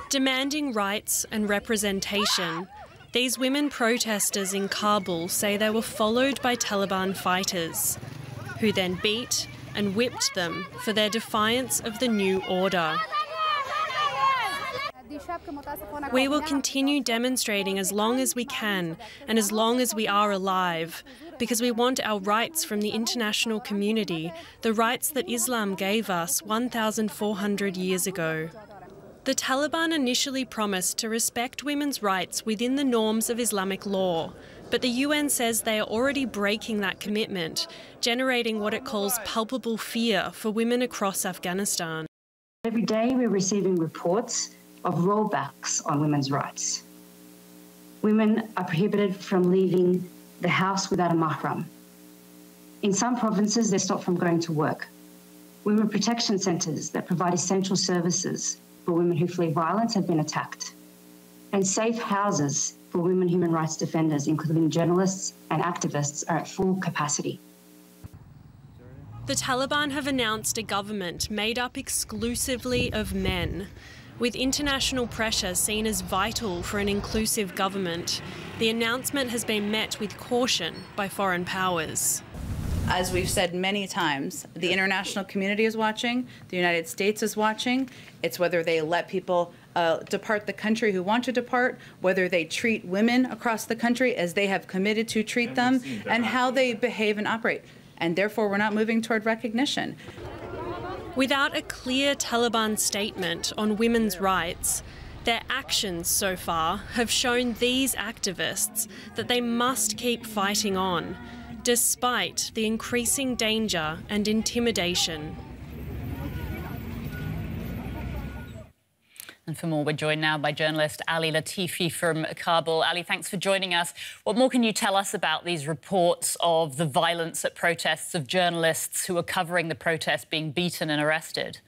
Demanding rights and representation, these women protesters in Kabul say they were followed by Taliban fighters, who then beat and whipped them for their defiance of the new order. We will continue demonstrating as long as we can and as long as we are alive, because we want our rights from the international community, the rights that Islam gave us 1,400 years ago. The Taliban initially promised to respect women's rights within the norms of Islamic law, but the UN says they are already breaking that commitment, generating what it calls palpable fear for women across Afghanistan. Every day we're receiving reports of rollbacks on women's rights. Women are prohibited from leaving the house without a mahram. In some provinces, they're stopped from going to work. Women protection centres that provide essential services for women who flee violence have been attacked. And safe houses for women human rights defenders, including journalists and activists, are at full capacity. The Taliban have announced a government made up exclusively of men. With international pressure seen as vital for an inclusive government, the announcement has been met with caution by foreign powers. As we've said many times, the international community is watching, the United States is watching. It's whether they let people depart the country who want to depart, whether they treat women across the country as they have committed to treat them, and how they behave and operate. And therefore, we're not moving toward recognition. Without a clear Taliban statement on women's rights, their actions so far have shown these activists that they must keep fighting on, despite the increasing danger and intimidation. And for more, we're joined now by journalist Ali Latifi from Kabul. Ali, thanks for joining us. What more can you tell us about these reports of the violence at protests, of journalists who are covering the protests being beaten and arrested?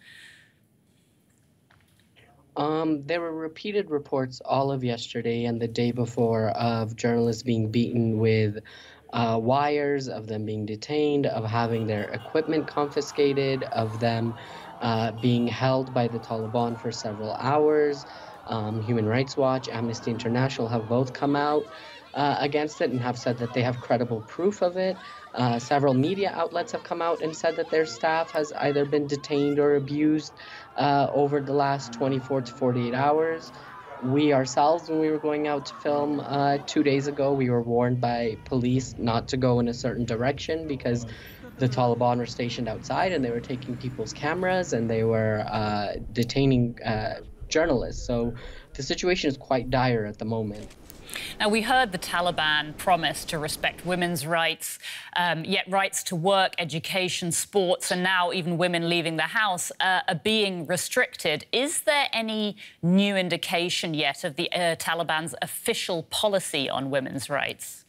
There were repeated reports all of yesterday and the day before of journalists being beaten with wires, of them being detained, of having their equipment confiscated, of them being held by the Taliban for several hours. Human Rights Watch, Amnesty International have both come out against it and have said that they have credible proof of it. Several media outlets have come out and said that their staff has either been detained or abused over the last 24 to 48 hours. We ourselves, when we were going out to film 2 days ago, we were warned by police not to go in a certain direction because the Taliban were stationed outside and they were taking people's cameras and they were detaining journalists. So the situation is quite dire at the moment. Now, we heard the Taliban promise to respect women's rights, yet rights to work, education, sports, and now even women leaving the house are being restricted. Is there any new indication yet of the Taliban's official policy on women's rights?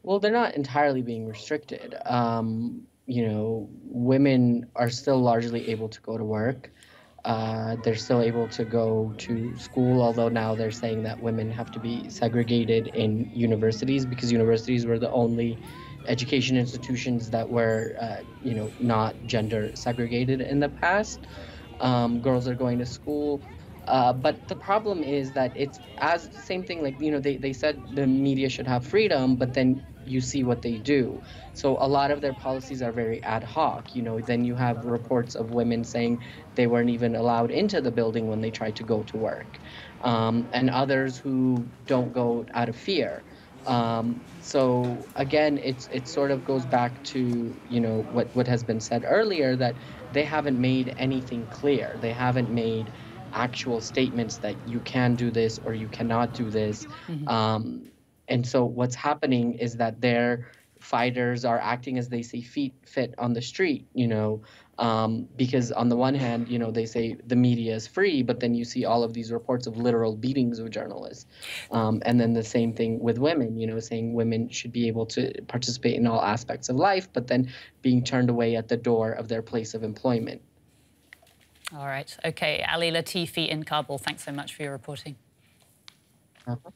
Well, they're not entirely being restricted. You know, women are still largely able to go to work. They're still able to go to school, although now they're saying that women have to be segregated in universities because universities were the only education institutions that were, you know, not gender segregated in the past. Girls are going to school. But the problem is that it's as the same thing, like, you know, they said the media should have freedom, but then you see what they do. So a lot of their policies are very ad hoc. You know, then you have reports of women saying they weren't even allowed into the building when they tried to go to work, and others who don't go out of fear. So again, it sort of goes back to, you know, what has been said earlier, that they haven't made anything clear. They haven't made actual statements that you can do this or you cannot do this. Mm-hmm. And so what's happening is that their fighters are acting as they see fit on the street, you know, because on the one hand, you know, they say the media is free, but then you see all of these reports of literal beatings of journalists. And then the same thing with women, you know, saying women should be able to participate in all aspects of life, but then being turned away at the door of their place of employment. All right. OK, Ali Latifi in Kabul, thanks so much for your reporting. Uh-huh.